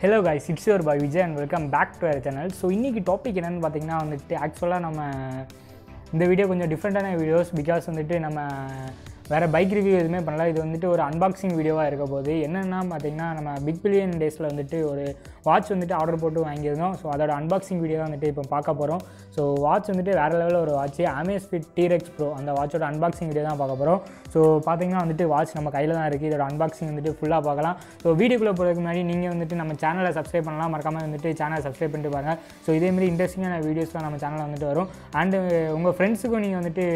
Hello guys, it's your boy Vijai and welcome back to our channel. So இன்னைக்கு topic என்னன்னு பார்த்தீங்கன்னா வந்துட்டு ஆக்சுவலாக நம்ம இந்த வீடியோ கொஞ்சம் டிஃப்ரெண்ட்டான வீடியோஸ் பிகாஸ் வந்துட்டு நம்ம வேறு பைக் ரிவ்யூ எதுவுமே பண்ணல. இது வந்துட்டு ஒரு அன்பாக்சிங் வீடியோவாக இருக்க போது என்னென்னா பார்த்தீங்கன்னா நம்ம பிக் பில்லியன் டேஸில் வந்துட்டு ஒரு வாட்ச் வந்துட்டு ஆர்டர் போட்டு வாங்கியிருந்தோம். ஸோ அதோட அன்பாக்சிங் வீடியோ தான் வந்துட்டு இப்போ பார்க்க போகிறோம். ஸோ வாட்ச் வந்துட்டு வேறு லெவலில் ஒரு வாட்ச் Amazfit Trex Pro அந்த வாட்சோட அன்பாக்சிங் வீடியோ தான் பார்க்க போகிறோம். ஸோ பார்த்தீங்கன்னா வந்துட்டு வாட்ச் நம்ம கையில் தான் இருக்குது. இதோட அன்பாக்சிங் வந்துட்டு ஃபுல்லாக பார்க்கலாம். ஸோ வீடியோக்குள்ளே போகிறதுக்கு முன்னாடி நீங்கள் வந்துட்டு நம்ம சேனலை சப்ஸ்கிரைப் பண்ணலாம், மறக்காமல் வந்துட்டு சேனலை சப்ஸ்கிரைப் பண்ணிட்டு பாருங்கள். ஸோ இதேமாதிரி இன்ட்ரெஸ்டிங்கான வீடியோஸ்லாம் நம்ம சேனலில் வந்துட்டு வரும். அண்டு உங்கள் ஃப்ரெண்ட்ஸுக்கும் நீங்கள் வந்துட்டு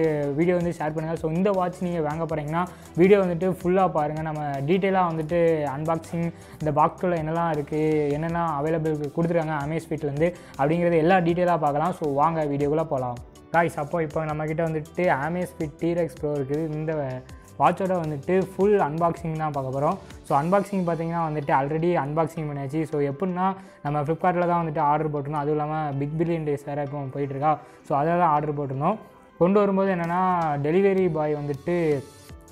வீடியோ வந்து ஷேர் பண்ணுங்கள். ஸோ இந்த வாட்ச் நீங்கள் வாங்க போகிறீங்கன்னா வீடியோ வந்துட்டு ஃபுல்லாக பாருங்கள். நம்ம டீட்டெயிலாக வந்துட்டு அன்பாக்சிங் இந்த பாக்ஸில் என்னெல்லாம் இருக்குது, என்னெல்லாம் அவைலபிள் கொடுத்துருக்காங்க Amazfitலேருந்து அப்படிங்கிறது எல்லா டீட்டெயிலாக பார்க்கலாம். ஸோ வாங்க வீடியோக்குள்ளே போகலாம். காய்ஸ், இப்போ நம்மக்கிட்ட வந்துட்டு Amazfit Trex Pro இருக்குது. இந்த வாட்சோட வந்துட்டு ஃபுல் அன்பாக்சிங் தான் பார்க்க போகிறோம். ஸோ அன்பாக்சிங் பார்த்திங்கன்னா வந்துட்டு ஆல்ரெடி அன்பாக்சிங் பண்ணியாச்சு. ஸோ எப்படின்னா நம்ம ஃப்ளிப்கார்ட்டில் தான் வந்துட்டு ஆர்டர் போட்டிருந்தோம். அதுவும் இல்லாமல் பிக் பில்லியன் டேஸ் வேறு இப்போ போயிட்டுருக்கா. ஸோ அதை தான் ஆர்டர் போட்டிருந்தோம். கொண்டு வரும்போது என்னென்னா டெலிவரி பாய் வந்துட்டு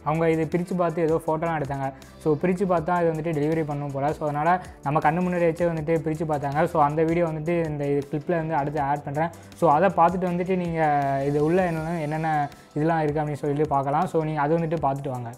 அவங்க இது பிரித்து பார்த்து ஏதோ ஃபோட்டோலாம் எடுத்தாங்க. ஸோ பிரித்து பார்த்தா இது வந்துட்டு டெலிவரி பண்ணணும் போல். ஸோ அதனால் நம்ம கண்ணு முன்னாடி வச்சே வந்துட்டு பிரித்து பார்த்தாங்க. ஸோ அந்த வீடியோ வந்துட்டு இந்த கிளிப்பில் வந்து அடுத்து ஆட் பண்ணுறேன். ஸோ அதை பார்த்துட்டு வந்துட்டு நீங்கள் இது உள்ள என்னென்ன இதெல்லாம் இருக்குது அப்படின்னு சொல்லிட்டு பார்க்கலாம். ஸோ நீங்கள் அதை வந்துட்டு பார்த்துட்டு வாங்க.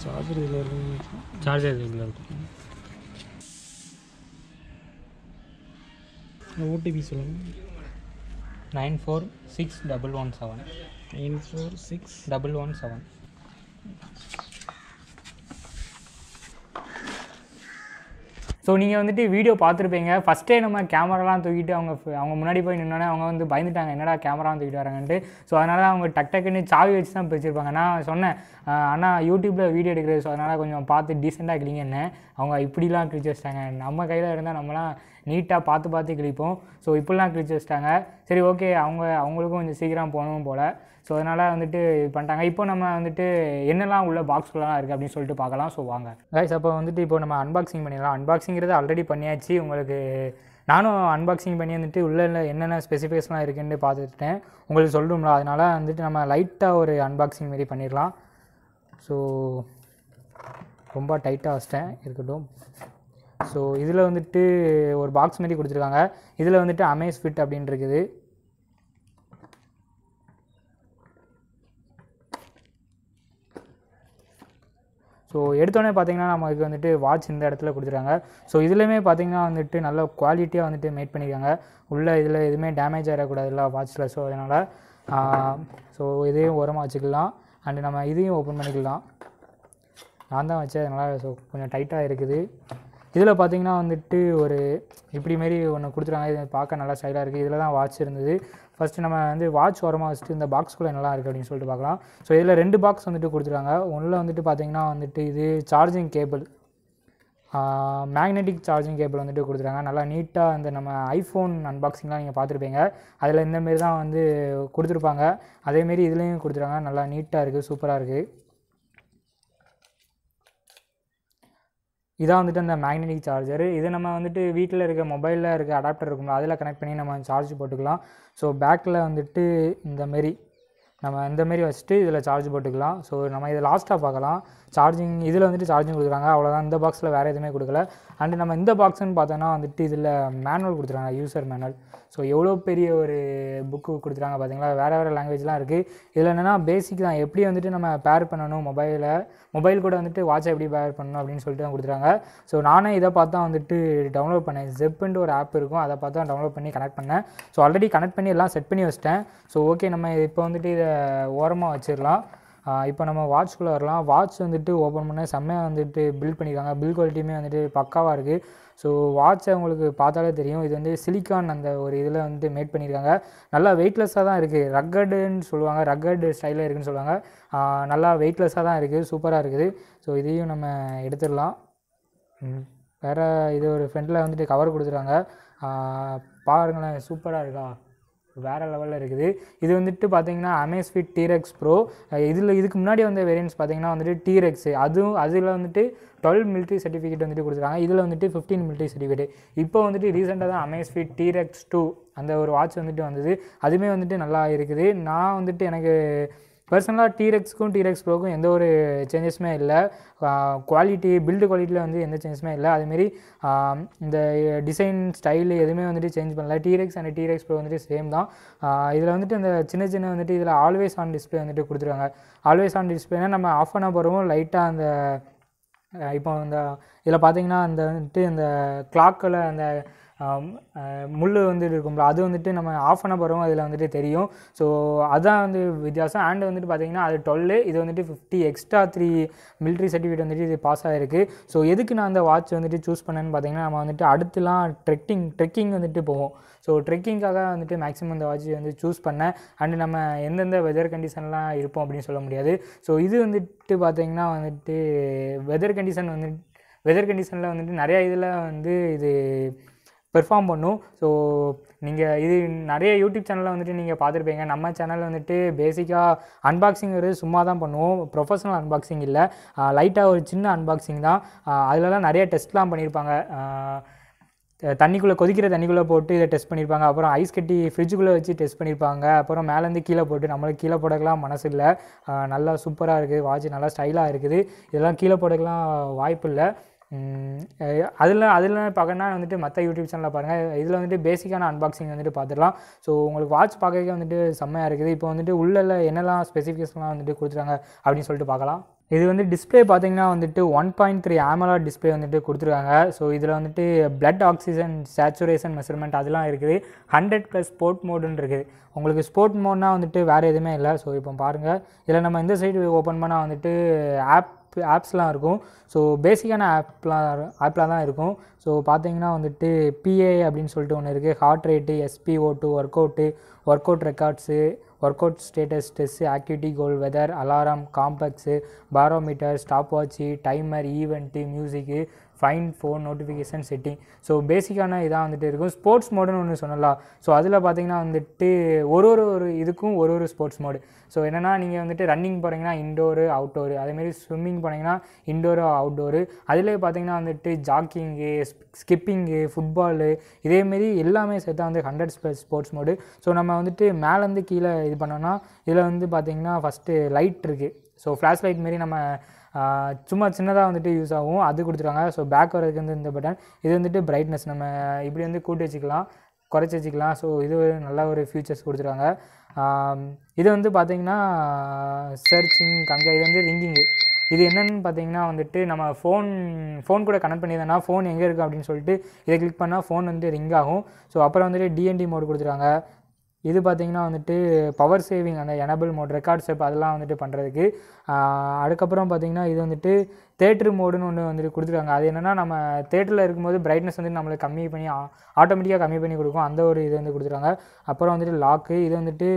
சார்ஜர் இதில் இருக்கும். சார்ஜர் இதில் இருக்கும். ஓடிபி சொல்லுங்கள். 946117 946117. ஸோ நீங்கள் வந்துட்டு வீடியோ பார்த்துருப்பீங்க. ஃபஸ்ட்டே நம்ம கேமராலாம் தூக்கிட்டு அவங்க முன்னாடி போய் நின்னோடனே அவங்க வந்து பயந்துட்டாங்க, என்னடா கேமராலாம் தூக்கிட்டு வராங்கன்ட்டு. ஸோ அதனால் அவங்க டக்குன்னு சாவி வச்சு தான் பிரிச்சிருப்பாங்க. நான் சொன்னேன், ஆனால் யூடியூப்பில் வீடியோ எடுக்கிறது, ஸோ அதனால் கொஞ்சம் பார்த்து டீசெண்டாக கிளிங்கன்னு. அவங்க இப்படிலாம் கிழிச்சு வச்சிட்டாங்க. நம்ம கையில் இருந்தால் நம்மளாம் நீட்டாக பார்த்து கிழிப்போம். ஸோ இப்படிலாம் கிழிச்சு வச்சிட்டாங்க. சரி, ஓகே, அவங்களுக்கும் கொஞ்சம் சீக்கிரம் போகணும் போல். ஸோ அதனால் வந்துட்டு இது பண்ணிட்டாங்க. இப்போ நம்ம வந்துட்டு என்னெல்லாம் உள்ள பாக்ஸ்லாம் இருக்குது அப்படின்னு சொல்லிட்டு பார்க்கலாம். ஸோ வாங்க கைஸ், அப்போ வந்துட்டு இப்போ நம்ம அன்பாக்சிங் பண்ணிடலாம். அன்பாக்சிங்கிறது ஆல்ரெடி பண்ணியாச்சு. உங்களுக்கு நானும் அன்பாக்சிங் பண்ணி வந்துட்டு உள்ளே என்னென்ன ஸ்பெசிஃபிகேஷன்லாம் இருக்குன்னு பார்த்துட்டேன், உங்களுக்கு சொல்லணும்ல. அதனால் வந்துட்டு நம்ம லைட்டாக ஒரு அன்பாக்சிங் மாரி பண்ணிடலாம். ஸோ ரொம்ப டைட்டாக வச்சிட்டேன், இருக்கட்டும். ஸோ இதில் வந்துட்டு ஒரு பாக்ஸ் மாரி கொடுத்துருக்காங்க. இதில் வந்துட்டு Amazfit அப்படின்னு இருக்குது. ஸோ எடுத்தோடனே பார்த்தீங்கன்னா நமக்கு வந்துட்டு வாட்ச் இந்த இடத்துல கொடுத்துருக்காங்க. ஸோ இதுலேயுமே பார்த்தீங்கன்னா வந்துட்டு நல்ல குவாலிட்டியாக வந்துட்டு மேட் பண்ணியிருக்காங்க. இதில் எதுவுமே டேமேஜ் ஆகிடக்கூடாதுல்ல வாட்சில். ஸோ அதனால் இதையும் ஓரமாக வச்சுக்கலாம். அண்டு நம்ம இதையும் ஓப்பன் பண்ணிக்கலாம். நான் தான் வச்சேன், அதனால் ஸோ கொஞ்சம் டைட்டாக இருக்குது. இதில் பார்த்தீங்கன்னா வந்துட்டு ஒரு இப்படிமாரி ஒன்று கொடுத்துருக்காங்க. இது பார்க்க நல்லா ஸ்டைலாக இருக்குது. இதில் தான் வாட்ச் இருந்தது. ஃபஸ்ட்டு நம்ம வந்து வாட்ச் ஓரமாக வச்சுட்டு இந்த பாக்ஸ்குள்ளே நல்லா இருக்குது அப்படின்னு சொல்லிட்டு பார்க்கலாம். ஸோ இதில் 2 பாக்ஸ் வந்துட்டு கொடுத்துருக்காங்க. ஒன்றில் வந்துட்டு பார்த்திங்கன்னா வந்துட்டு இது charging cable, magnetic charging cable வந்துட்டு கொடுத்துருக்காங்க. நல்லா நீட்டாக இந்த நம்ம ஐஃபோன் அன்பாக்சிங்லாம் நீங்கள் பார்த்துருப்பீங்க, அதில் இந்தமாரி தான் வந்து கொடுத்துருப்பாங்க. அதேமாரி இதுலேயும் கொடுத்துருக்காங்க. நல்லா நீட்டாக இருக்குது, சூப்பராக இருக்குது. இதான் வந்துட்டு அந்த மேக்னெட்டிக் சார்ஜர். இது நம்ம வந்துட்டு வீட்டில் இருக்க மொபைலில் இருக்க அடாப்டர் இருக்கும்ல, அதில் கனெக்ட் பண்ணி நம்ம சார்ஜ் போட்டுக்கலாம். ஸோ பேக்கில் வந்துட்டு இந்தமாரி வச்சுட்டு இதில் சார்ஜ் போட்டுக்கலாம். ஸோ நம்ம இதை லாஸ்ட்டாக பார்க்கலாம். சார்ஜிங் இதில் வந்துட்டு சார்ஜிங் கொடுக்குறாங்க, அவ்வளோதான். இந்த பாக்ஸில் வேறு எதுவுமே கொடுக்கல. அண்டு நம்ம இந்த பாக்ஸ்ன்னு பார்த்தோன்னா வந்துட்டு இதில் மேனுவல் கொடுத்துருக்காங்க, யூசர் மேனுவல். ஸோ எவ்வளோ பெரிய ஒரு புக்கு கொடுத்துருக்காங்க பார்த்தீங்களா. வேறு லாங்குவேஜ்லாம் இருக்குது. இதில் என்னென்னா பேசிக் தான், எப்படி வந்துட்டு நம்ம பேர் பண்ணணும் மொபைல் கூட வந்துட்டு வாட்சை எப்படி பேர் பண்ணணும் அப்படின்னு சொல்லிட்டு தான் கொடுத்துருக்காங்க. ஸோ நானே இதை பார்த்தா வந்துட்டு டவுன்லோட் பண்ணேன். ஜெப்புன்ட்டு ஒரு ஆப் இருக்கும், அதை பார்த்து தான் டவுன்லோட் பண்ணி கனெக்ட் பண்ணேன். ஸோ ஆல்ரெடி கனெக்ட் பண்ணி எல்லாம் செட் பண்ணி வச்சிட்டேன். ஸோ ஓகே, நம்ம இப்போ வந்துட்டு இதை ஓரமாக வச்சிடலாம். இப்போ நம்ம வாட்ச்குள்ளே வரலாம். வாட்ச் வந்துட்டு ஓப்பன் பண்ண செம்மையாக வந்துட்டு பில்ட் பண்ணியிருக்காங்க. பில் குவாலிட்டியுமே வந்துட்டு பக்காவாக இருக்குது. ஸோ வாட்சை உங்களுக்கு பார்த்தாலே தெரியும், இது வந்து சிலிக்கான் அந்த ஒரு இதில் வந்துட்டு மேட் பண்ணியிருக்காங்க. நல்லா வெயிட்லெஸ்ஸாக தான் இருக்குது. ரக்கடுன்னு சொல்லுவாங்க, ரக்கடு ஸ்டைலில் இருக்குதுன்னு சொல்லுவாங்க. நல்லா வெயிட்லெஸ்ஸாக தான் இருக்குது, சூப்பராக இருக்குது. ஸோ இதையும் நம்ம எடுத்துடலாம். வேறு இது ஒரு ஃப்ரண்ட்டில் வந்துட்டு கவர் கொடுத்துருக்காங்க. பாருங்களேன், சூப்பராக இருக்கா, வேறு லெவலில் இருக்குது. இது வந்துட்டு பார்த்தீங்கன்னா Amazfit Trex Pro. இதுக்கு முன்னாடி வந்த வேரியன்ட்ஸ் பார்த்தீங்கன்னா வந்துட்டு Trex, அதில் வந்துட்டு 12 மிலிட்ரி சர்டிஃபிகேட் வந்துட்டு கொடுத்துருக்காங்க. இதில் வந்துட்டு 15 மிலிட்ரி சர்டிஃபிகேட். இப்போ வந்துட்டு ரீசெண்டாக தான் Amazfit Trex 2 அந்த ஒரு வாட்ச் வந்துட்டு வந்தது. அதுவுமே வந்துட்டு நல்லா இருக்குது. நான் வந்துட்டு எனக்கு பர்சனலாக Trex-க்கும் Trex Pro-க்கும் எந்த ஒரு சேஞ்சஸுமே இல்லை. குவாலிட்டி, பில்டு குவாலிட்டியில் வந்து எந்த சேஞ்சஸுமே இல்லை. அதுமாரி இந்த டிசைன் ஸ்டைலு எதுவுமே வந்துட்டு சேஞ்ச் பண்ணல. Trex அண்ட் Trex Pro வந்துட்டு சேம் தான். இதில் வந்துட்டு இந்த சின்ன வந்துட்டு இதில் ஆல்வேஸ் ஆன் டிஸ்பிளே வந்துட்டு கொடுத்துருக்காங்க. ஆல்வேஸ் ஆன் டிஸ்பிளேனா நம்ம ஆஃப் பண்ண போகிறோம் லைட்டாக அந்த இப்போ இந்த இதில் பார்த்தீங்கன்னா அந்த வந்துட்டு இந்த கிளாக்கில் அந்த முள் வந்துட்டு இருக்கும்ல, அது வந்துட்டு நம்ம ஆஃப் பண்ண போகிறோம் அதில் வந்துட்டு தெரியும். ஸோ அதுதான் வந்து வித்தியாசம். அண்ட் வந்துட்டு பார்த்திங்கன்னா அது 12, இது வந்துட்டு 50 எக்ஸ்ட்ரா 3 மிலிட்ரி சர்டிஃபிகேட் வந்துட்டு இது பாஸ் ஆகிருக்கு. ஸோ எதுக்கு நான் அந்த வாட்ச் வந்துட்டு சூஸ் பண்ணேன்னு பார்த்தீங்கன்னா, நம்ம வந்துட்டு அடுத்துலாம் ட்ரெக்கிங் வந்துட்டு போவோம். ஸோ ட்ரெக்கிங்காக வந்துட்டு மேக்ஸிமம் இந்த வாட்ச் வந்து சூஸ் பண்ணேன். அண்டு நம்ம எந்தெந்த வெதர் கண்டிஷன்லாம் இருப்போம் அப்படின்னு சொல்ல முடியாது. ஸோ இது வந்துட்டு பார்த்திங்கன்னா வந்துட்டு வெதர் கண்டிஷனில் வந்துட்டு நிறையா இதில் வந்து இது பெர்ஃபார்ம் பண்ணும். ஸோ நீங்கள் இது நிறைய யூடியூப் சேனலில் வந்துட்டு நீங்கள் பார்த்துருப்பீங்க. நம்ம சேனலில் வந்துட்டு பேசிக்காக அன்பாக்சிங் சும்மா தான் பண்ணுவோம், ப்ரொஃபஷனல் அன்பாக்சிங் இல்லை, லைட்டாக ஒரு சின்ன அன்பாக்சிங் தான். அதிலலாம் நிறைய டெஸ்ட்லாம் பண்ணியிருப்பாங்க. கொதிக்கிற தண்ணிக்குள்ளே போட்டு இதை டெஸ்ட் பண்ணியிருப்பாங்க. அப்புறம் ஐஸ் கட்டி ஃப்ரிட்ஜுக்குள்ளே வச்சு டெஸ்ட் பண்ணியிருப்பாங்க. அப்புறம் மேலேருந்து கீழே போட்டு, நம்மளுக்கு கீழே போடக்கலாம் மனசு இல்லை. நல்லா சூப்பராக இருக்குது வாட்ச், நல்லா ஸ்டைலாக இருக்குது. இதெல்லாம் கீழே போடக்கலாம் வாய்ப்பு இல்லை. அதில் பார்க்கணுன்னா வந்துட்டு மற்ற யூடியூப் சேனலில் பாருங்கள். இதில் வந்துட்டு பேசிக்கான அன்பாக்சிங் வந்துட்டு பார்த்துடலாம். ஸோ உங்களுக்கு வாட்ச் பார்க்கறதுக்கே வந்துட்டு செம்மையாக இருக்குது. இப்போ வந்துட்டு உள்ள என்னெல்லாம் ஸ்பெசிஃபிகேஷன்லாம் வந்துட்டு கொடுத்துருக்காங்க அப்படின்னு சொல்லிட்டு பார்க்கலாம். இது வந்து டிஸ்பிளே பார்த்தீங்கன்னா வந்துட்டு 1.3 AMOLED டிஸ்பிளே வந்துட்டு கொடுத்துருக்காங்க. ஸோ இதில் வந்துட்டு பிளட் ஆக்சிஜன் சேச்சுரேஷன் மெஷர்மெண்ட் அதெல்லாம் இருக்குது. 100+ ஸ்போர்ட் மோடுன்னு இருக்குது. உங்களுக்கு ஸ்போர்ட் மோட்னா வந்துட்டு வேறு எதுவுமே இல்லை. ஸோ இப்போ பாருங்கள், இதில் நம்ம இந்த சைடு ஓப்பன் பண்ணால் வந்துட்டு ஆப்ஸ்லாம் இருக்கும். ஸோ பேசிக்கான ஆப்லாம் தான் இருக்கும். ஸோ பார்த்தீங்கன்னா வந்துட்டு PA அப்படின்னு சொல்லிட்டு ஒன்று இருக்குது. Heart rate, SpO2, workout records, workout status test, activity goal, weather, alarm, complex, barometer, stopwatch, timer, event, music, find phone notification, setting. So பேசிக்கான இதாக வந்துட்டு இருக்கும். ஸ்போர்ட்ஸ் மோடுன்னு ஒன்று சொன்னலாம். ஸோ அதில் பார்த்தீங்கன்னா வந்துட்டு ஒரு இதுக்கும் ஒரு ஸ்போர்ட்ஸ் மோடு. ஸோ என்னென்னா, நீங்கள் வந்துட்டு ரன்னிங் போகிறீங்கன்னா இன்டோரு அவுட்டோரு, அதேமாரி ஸ்விம்மிங் போனீங்கன்னா இன்டோரு அவுட்டோரு. அதிலே பார்த்தீங்கன்னா வந்துட்டு ஜாக்கிங்கு, ஸ்கிப்பிங்கு, ஃபுட்பாலு, இதேமாரி எல்லாமே சேர்த்தா வந்து 100+ ஸ்போர்ட்ஸ் மோடு. ஸோ நம்ம வந்துட்டு மேலேருந்து கீழே இது பண்ணோன்னா இதில் வந்து பார்த்திங்கன்னா ஃபஸ்ட்டு லைட் இருக்குது. ஸோ ஃப்ளாஷ் லைட் மாரி நம்ம சும்மா சின்னதாக வந்துட்டு யூஸ் ஆகும், அது கொடுத்துருவாங்க. ஸோ பேக் வரதுக்கு வந்து இந்த பட்டன், இது வந்துட்டு பிரைட்னஸ் நம்ம இப்படி வந்து கூட்டி வச்சுக்கலாம், குறைச்சி வச்சுக்கலாம். ஸோ இது நல்ல ஒரு ஃபியூச்சர்ஸ் கொடுத்துருவாங்க. இது வந்து பார்த்திங்கன்னா சர்ச்சிங் இது வந்து ரிங்கிங்கு. இது என்னென்னு பார்த்தீங்கன்னா வந்துட்டு நம்ம ஃபோன் கூட கனெக்ட் பண்ணியிருந்தோன்னா ஃபோன் எங்கே இருக்குது அப்படின்னு சொல்லிட்டு இதை கிளிக் பண்ணால் ஃபோன் வந்து ரிங் ஆகும். ஸோ அப்புறம் வந்துட்டு DND மோடு கொடுத்துருவாங்க. இது பார்த்திங்கன்னா வந்துட்டு பவர் சேவிங், அந்த எனபிள் மோட், ரெக்கார்ட் ஸ்டெப் அதெல்லாம் வந்துட்டு பண்ணுறதுக்கு. அதுக்கப்புறம் பார்த்திங்கன்னா இது வந்துட்டு தேட்ரு மோடுன்னு ஒன்று வந்துட்டு கொடுத்துருக்காங்க. அது என்னென்னா, நம்ம தேட்டரில் இருக்கும்போது பிரைட்னஸ் வந்துட்டு நம்மளுக்கு ஆட்டோமேட்டிக்காக கம்மி பண்ணி கொடுக்கும், அந்த ஒரு இது வந்து கொடுத்துருக்காங்க. அப்புறம் வந்துட்டு லாக்கு, இது வந்துட்டு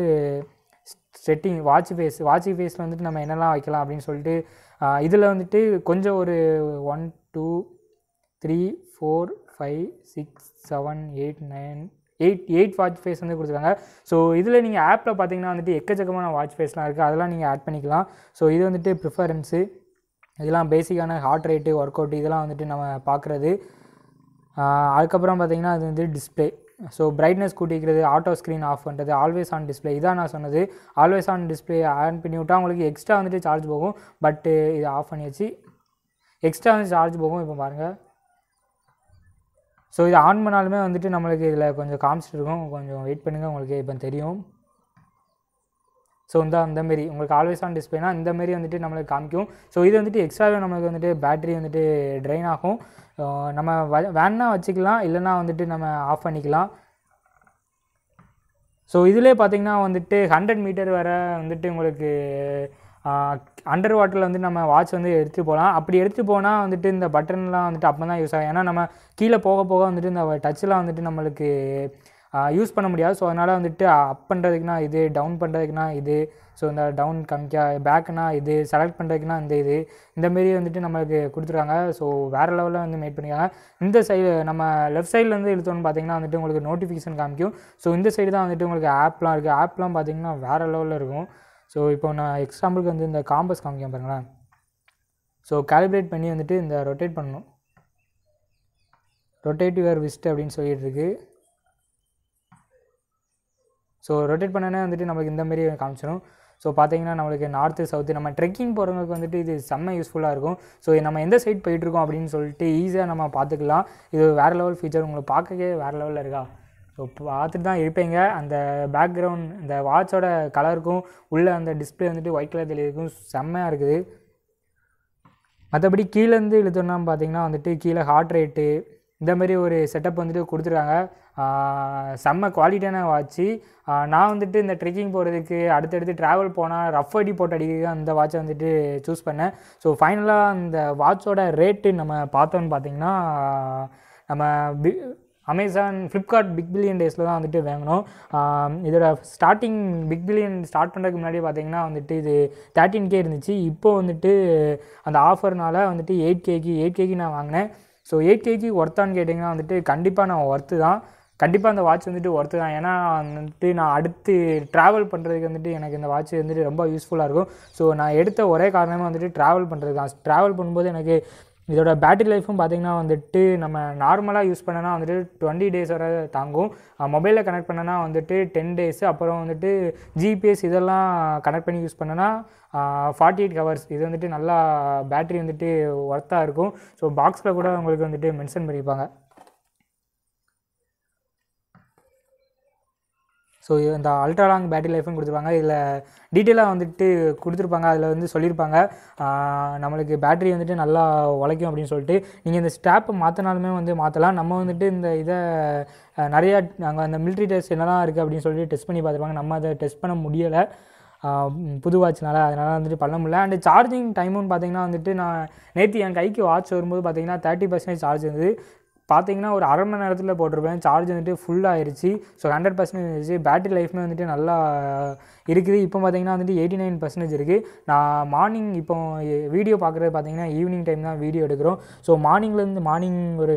செட்டிங், வாட்ச் ஃபேஸில் வந்துட்டு நம்ம என்னெல்லாம் வைக்கலாம் அப்படின்னு சொல்லிட்டு இதில் வந்துட்டு கொஞ்சம் ஒரு 1 2 3 4 5 6 7 8 9 8 வாட்ச் ஃபேஸ் வந்து கொடுத்துருக்காங்க. ஸோ இதில் நீங்கள் ஆப்பில் பார்த்தீங்கன்னா வந்துட்டு எக்கச்சக்கமான வாட்ச் ஃபேஸ்லாம் இருக்குது, அதெல்லாம் நீங்கள் ஆட் பண்ணிக்கலாம். ஸோ இது வந்துட்டு ப்ரிஃபரன்ஸு, இதெல்லாம் பேசிக்கான ஹார்ட் ரேட்டு, ஒர்க் அவுட் இதெல்லாம் வந்துட்டு நம்ம பார்க்குறது. அதுக்கப்புறம் பார்த்திங்கன்னா அது வந்து டிஸ்பிளே. ஸோ பிரைட்னஸ் கூட்டிக்கிறது, ஆட்டோ ஸ்க்ரீன் ஆஃப் பண்ணுறது, ஆல்வேஸ் ஆன் டிஸ்பிளே. இதான் நான் சொன்னது. ஆல்வேஸ் ஆன் டிஸ்பிளே ஆன் பண்ணி விட்டால் உங்களுக்கு எக்ஸ்ட்ரா வந்துட்டு சார்ஜ் போகும். பட்டு இதை ஆஃப் பண்ணி வச்சு எக்ஸ்ட்ரா வந்து சார்ஜ் போகும். இப்போ பாருங்கள், ஸோ இதை ஆன் பண்ணாலுமே வந்துட்டு நம்மளுக்கு இதில் கொஞ்சம் காமிச்சிட்டு இருக்கும், கொஞ்சம் வெயிட் பண்ணுங்கள், உங்களுக்கு இப்போ தெரியும். ஸோ அந்தமாரி உங்களுக்கு ஆல்வேஸ் ஆன் டிஸ்பிளேனா இந்தமாரி வந்துட்டு நம்மளுக்கு காமிக்கும். ஸோ இது வந்துட்டு எக்ஸ்ட்ராவே நம்மளுக்கு வந்துட்டு பேட்ரி வந்துட்டு ட்ரைன் ஆகும். நம்ம வேணா வச்சுக்கலாம், இல்லைனா வந்துட்டு நம்ம ஆஃப் பண்ணிக்கலாம். ஸோ இதிலே பார்த்திங்கன்னா வந்துட்டு 100 மீட்டர் வரை வந்துட்டு உங்களுக்கு அண்டர் வாட்டரில் வந்து நம்ம வாட்ச் வந்து எடுத்துகிட்டு போகலாம். அப்படி எடுத்துகிட்டு போனால் வந்துட்டு இந்த பட்டன்லாம் வந்துட்டு அப்போ தான் யூஸ் ஆகும். ஏன்னா நம்ம கீழே போக வந்துட்டு இந்த டச்செலாம் வந்துட்டு நம்மளுக்கு யூஸ் பண்ண முடியாது. ஸோ அதனால் வந்துட்டு அப் பண்ணுறதுக்குனா இது, டவுன் பண்ணுறதுக்குனா இது. ஸோ இந்த டவுன் காமிக்கா, பேக்குனா இது செலக்ட் பண்ணுறதுக்குனா இந்தமாரி வந்துட்டு நம்மளுக்கு கொடுத்துருக்காங்க. ஸோ வேறு லெவலில் வந்து மேட் பண்ணியிருக்காங்க. இந்த சைடு நம்ம லெஃப்ட் சைட்லேருந்து இழுத்தோன்னு பார்த்தீங்கன்னா வந்துட்டு உங்களுக்கு நோட்டிஃபிகேஷன் காமிக்கும். ஸோ இந்த சைடு தான் வந்துட்டு உங்களுக்கு ஆப்லாம் இருக்குது. ஆப்லாம் பார்த்தீங்கன்னா வேறு லெவலில் இருக்கும். ஸோ இப்போ நான் எக்ஸாம்பிளுக்கு வந்து இந்த காம்பஸ் காமிக்க பாருங்களேன். ஸோ காலிப்ரேட் பண்ணி வந்துட்டு இந்த ரொட்டேட் பண்ணணும். ரொட்டேட் யுவர் விஸ்ட் அப்படின்னு சொல்லிட்டு இருக்கு. ஸோ ரொட்டேட் பண்ணனே வந்துட்டு நம்மளுக்கு இந்தமாரி காமிச்சிடும். ஸோ பார்த்தீங்கன்னா நம்மளுக்கு நார்த்து சவுத்து நம்ம ட்ரெக்கிங் போகிறவங்களுக்கு வந்துட்டு இது செம்ம யூஸ்ஃபுல்லாக இருக்கும். ஸோ நம்ம எந்த சைட் போயிட்டுருக்கோம் அப்படின்னு சொல்லிட்டு ஈஸியாக நம்ம பார்த்துக்கலாம். இது வேறு லெவல் ஃபீச்சர். உங்களுக்கு பார்க்கவே வேறு லெவலில் இருக்கா? ஸோ பார்த்துட்டு தான் இருப்பீங்க. அந்த பேக்ரவுண்ட் இந்த வாட்சோட கலருக்கும் உள்ளே அந்த டிஸ்பிளே வந்துட்டு ஒயிட் கலர் தெளிவுக்கும் செம்மையாக இருக்குது. மற்றபடி கீழேருந்து இழுத்தோன்னா பார்த்தீங்கன்னா வந்துட்டு கீழே ஹார்ட் ரேட்டு இந்தமாரி ஒரு செட்டப் வந்துட்டு கொடுத்துருக்காங்க. செம்ம குவாலிட்டியான வாட்ச்சு. நான் வந்துட்டு இந்த ட்ரெக்கிங் போகிறதுக்கு அடுத்தடுத்து ட்ராவல் போனால் ரஃப் அடி போட்டு அடிக்க அந்த வாட்சை வந்துட்டு சூஸ் பண்ணேன். ஸோ ஃபைனலாக அந்த வாட்சோட ரேட்டு நம்ம பார்த்தோன்னு பார்த்தீங்கன்னா நம்ம அமேசான் ஃப்ளிப்கார்ட் பிக் பில்லியன் டேஸில் தான் வந்துட்டு வாங்கினோம். இதோட ஸ்டார்டிங் பிக் பில்லியன் ஸ்டார்ட் பண்ணுறதுக்கு முன்னாடி பார்த்திங்கன்னா வந்துட்டு இது 13K இருந்துச்சு. இப்போது வந்துட்டு அந்த ஆஃபர்னால் வந்துட்டு 8Kக்கு நான் வாங்கினேன். ஸோ 8Kக்கு ஒர்த்தான்னு கேட்டிங்கன்னா வந்துட்டு கண்டிப்பாக நான் ஒர்த்து தான். கண்டிப்பாக அந்த வாட்ச் வந்துட்டு ஒர்த்து தான். ஏன்னா வந்துட்டு நான் அடுத்து ட்ராவல் பண்ணுறதுக்கு வந்துட்டு எனக்கு இந்த வாட்ச் வந்துட்டு ரொம்ப யூஸ்ஃபுல்லாக இருக்கும். ஸோ நான் எடுத்த ஒரே காரணமே வந்துட்டு ட்ராவல் பண்ணுறது தான். ட்ராவல் பண்ணும்போது எனக்கு இதோட பேட்டரி லைஃப்பும் பார்த்திங்கன்னா வந்துட்டு நம்ம நார்மலாக யூஸ் பண்ணனா வந்துட்டு 20 டேஸ் வரை தாங்கும். மொபைலில் கனெக்ட் பண்ணனா வந்துட்டு 10 டேஸு. அப்புறம் வந்துட்டு ஜிபிஎஸ் இதெல்லாம் கனெக்ட் பண்ணி யூஸ் பண்ணனா 48 ஹவர்ஸ். இது வந்துட்டு நல்லா பேட்டரி வந்துட்டு ஒர்த்தாக இருக்கும். ஸோ பாக்ஸில் கூட உங்களுக்கு வந்துட்டு மென்ஷன் பண்ணியிருப்பாங்க. ஸோ இந்த அல்ட்ரா லாங் பேட்டரி லைஃப்னு கொடுத்துருப்பாங்க. இதில் டீட்டெயிலாக வந்துட்டு கொடுத்துருப்பாங்க. அதில் வந்து சொல்லியிருப்பாங்க நம்மளுக்கு பேட்டரி வந்துட்டு நல்லா உழைக்கும் அப்படின்னு சொல்லிட்டு. நீங்கள் இந்த ஸ்டாப்பை மாற்றினாலுமே வந்து மாற்றலாம். நம்ம வந்துட்டு இந்த இதை நிறையா நாங்கள் அந்த மிலிட்ரி டெஸ்ட் என்னெல்லாம் இருக்குது அப்படின்னு சொல்லிட்டு டெஸ்ட் பண்ணி பார்த்துருப்பாங்க. நம்ம அதை டெஸ்ட் பண்ண முடியலை புது வாட்ச்னால. அதனால் வந்துட்டு பண்ண முடியல. அண்டு சார்ஜிங் டைமுன்னு பார்த்தீங்கன்னா வந்துட்டு நான் நேற்று என் கைக்கு வாட்ச் வரும்போது பார்த்தீங்கன்னா 30% சார்ஜ் இருந்தது. பார்த்தீங்கன்னா ஒரு அரை மணி நேரத்தில் போட்டிருப்பேன். சார்ஜ் வந்துட்டு ஃபுல்லாகிருச்சு. ஸோ 100% இருந்துச்சு. பேட்டரி லைஃப்மே வந்துட்டு நல்லா இருக்குது. இப்போ பார்த்தீங்கன்னா வந்துட்டு 89% இருக்குது. நான் மார்னிங் இப்போ வீடியோ பார்க்குறது பார்த்தீங்கன்னா ஈவினிங் டைம் தான் வீடியோ எடுக்கிறோம். ஸோ மார்னிங் ஒரு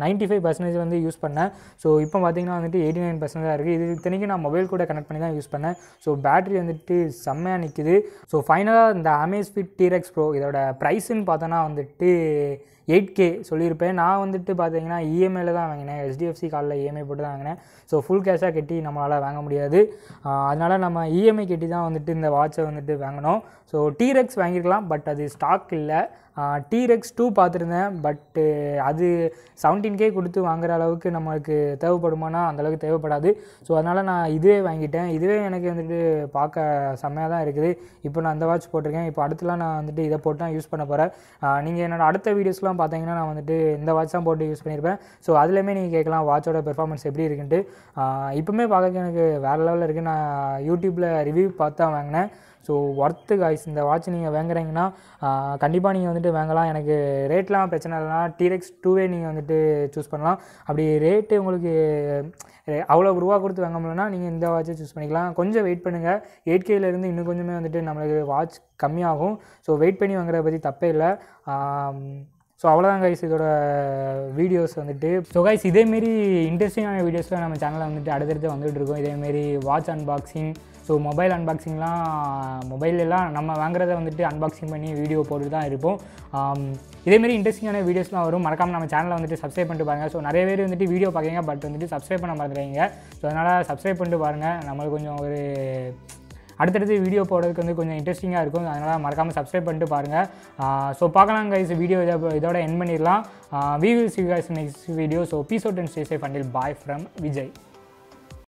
95% வந்து யூஸ் பண்ணேன். ஸோ இப்போ பார்த்தீங்கன்னா வந்துட்டு 89% தான் இருக்குது. இது இத்தனைக்கும் நான் மொபைல் கூட கனெக்ட் பண்ணி தான் யூஸ் பண்ணேன். ஸோ பேட்டரி வந்துட்டு செம்மையாக நிற்குது. ஸோ ஃபைனலாக இந்த Amazfit Trex Pro இதோட ப்ரைஸுன்னு பார்த்தோன்னா வந்துட்டு 8K சொல்லியிருப்பேன். நான் வந்துட்டு பார்த்தீங்கன்னா இஎம்ஐயில் தான் வாங்கினேன். HDFC காலில் இஎம்ஐ போட்டு தான் வாங்கினேன். ஸோ ஃபுல் கேஷாக கட்டி நம்மளால் வாங்க முடியாது. அதனால் நம்ம இஎம்ஐ கட்டி தான் வந்துட்டு இந்த வாட்சை வந்துட்டு வாங்கினோம். So Trex வாங்கியிருக்கலாம். பட் அது ஸ்டாக் இல்லை. Trex 2 பார்த்துருந்தேன். பட்டு அது 17K கொடுத்து வாங்குகிற அளவுக்கு நம்மளுக்கு தேவைப்படுமானா அந்தளவுக்கு தேவைப்படாது. ஸோ அதனால் நான் இதுவே வாங்கிட்டேன். இதுவே எனக்கு வந்துட்டு பார்க்க செம்மையாக தான் இருக்குது. இப்போ நான் அந்த வாட்ச் போட்டிருக்கேன். இப்போ அடுத்துலாம் நான் வந்துட்டு இதை போட்டு தான் யூஸ் பண்ண போகிறேன். நீங்கள் என்னோடய அடுத்த வீடியோஸ்லாம் பார்த்தீங்கன்னா நான் வந்துட்டு இந்த வாட்ச் தான் போட்டு யூஸ் பண்ணியிருப்பேன். ஸோ அதுலேயுமே நீங்கள் கேட்கலாம் வாட்சோட பெர்ஃபார்மன்ஸ் எப்படி இருக்குன்ட்டு. இப்போவுமே பார்க்க எனக்கு வேறு லெவலில் இருக்குது. நான் யூடியூப்பில் ரிவ்யூ பார்த்து தான் வாங்கினேன். So worth guys. இந்த வாட்ச் நீங்கள் வாங்குறீங்கன்னா கண்டிப்பாக நீங்கள் வந்துட்டு வாங்கலாம். எனக்கு ரேட்லாம் பிரச்சனை இல்லைனா Trex 2வே நீங்கள் வந்துட்டு சூஸ் பண்ணலாம். அப்படி ரேட்டு உங்களுக்கு அவ்வளோ ரூபா கொடுத்து வாங்க முடியலன்னா நீங்கள் இந்த வாட்சை சூஸ் பண்ணிக்கலாம். கொஞ்சம் வெயிட் பண்ணுங்கள். 8Kலேருந்து இன்னும் கொஞ்சமே வந்துட்டு நம்மளுக்கு வாட்ச் கம்மியாகும். ஸோ வெயிட் பண்ணி வாங்குறத பற்றி தப்பே இல்லை. ஸோ அவ்வளோதான் கைஸ் இதோட வீடியோஸ் வந்துட்டு. ஸோ கைஸ் இதேமாரி இன்ட்ரெஸ்டிங்கான வீடியோஸ்லாம் நம்ம சேனலில் வந்துட்டு அடுத்தடுத்து வந்துட்டு இருக்கோம். இதேமாரி வாட்ச் அன்பாக்சிங், ஸோ மொபைல் அன்பாக்சிங்லாம் மொபைலெலாம் நம்ம வாங்குறத வந்துட்டு அன்பாக்சிங் பண்ணி வீடியோ போட்டு தான் இருப்போம். இதேமாரி இன்ட்ரெஸ்டிங்கான வீடியோஸ்லாம் வரும். மறக்காமல் நம்ம சேனலை வந்துட்டு சப்ஸ்கிரைப் பண்ணிட்டு பாருங்கள். ஸோ நிறைய பேர் வந்துட்டு வீடியோ பார்க்குறீங்க பட் வந்துட்டு சப்ஸ்கிரைப் பண்ண மறந்துடுறீங்க. ஸோ அதனால் சப்ஸ்கிரைப் பண்ணிட்டு பாருங்கள். நம்மளுக்கு கொஞ்சம் ஒரு அடுத்தடுத்து வீடியோ போடுறதுக்கு வந்து கொஞ்சம் இன்ட்ரெஸ்டிங்காக இருக்கும். அதனால் மறக்காமல் சப்ஸ்கிரைப் பண்ணிட்டு பாருங்கள். ஸோ பார்க்கலாம் கைஸ் வீடியோ இதோட எண்ட் பண்ணிடலாம். We will see you guys in next video. So peace out and stay safe until bye from Vijay.